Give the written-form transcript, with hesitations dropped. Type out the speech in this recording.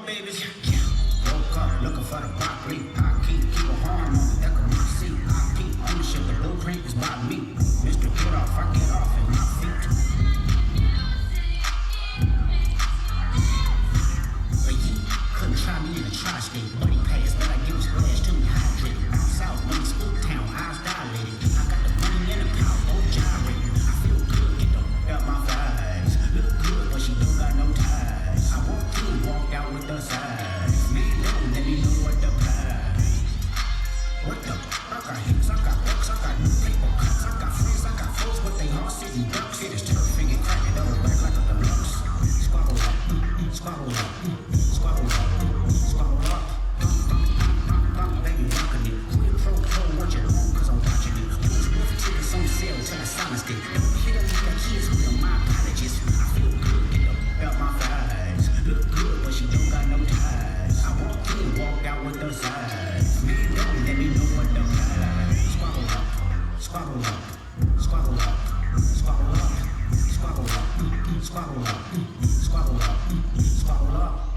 babies. Woke up looking for the broccoli. I keep a horn on the deck of my seat. I keep ownership, the blueprint is by me. Mr. Get Off, I get off at my feet. But he couldn't try me in a tri-state. Buddy pass, but I give a splash to me hydrated. I'm south, money, spook town, eyes dilated. I got the money and the power, both gyrated. I feel good, get the out my thighs. Look good, but she don't got no ties. I walked in, walked out with the size. Man, don't let me know what the prize. What the fuck? I got hits, I got bucks, I got new paper cuts, I got friends, I got foes, but they all sitting ducks. Hit his turf and get cracked, double back like a deluxe. Squabble up, squabble up, squabble up, squabble up. Baby, rockin' it. Quit pro, what you want, cause I'm watching it. Who's worth tickets on sale till I silence it. Don't hit up with the kids with them, my apologies. I feel good, get the out my thighs. Look good, but she don't got no ties. I walked in, walked out with the size. Man, don't let me know what the prize. Squabble up, squabble up, squabble up, squabble up, squabble up, squabble up, squabble up, squabble up.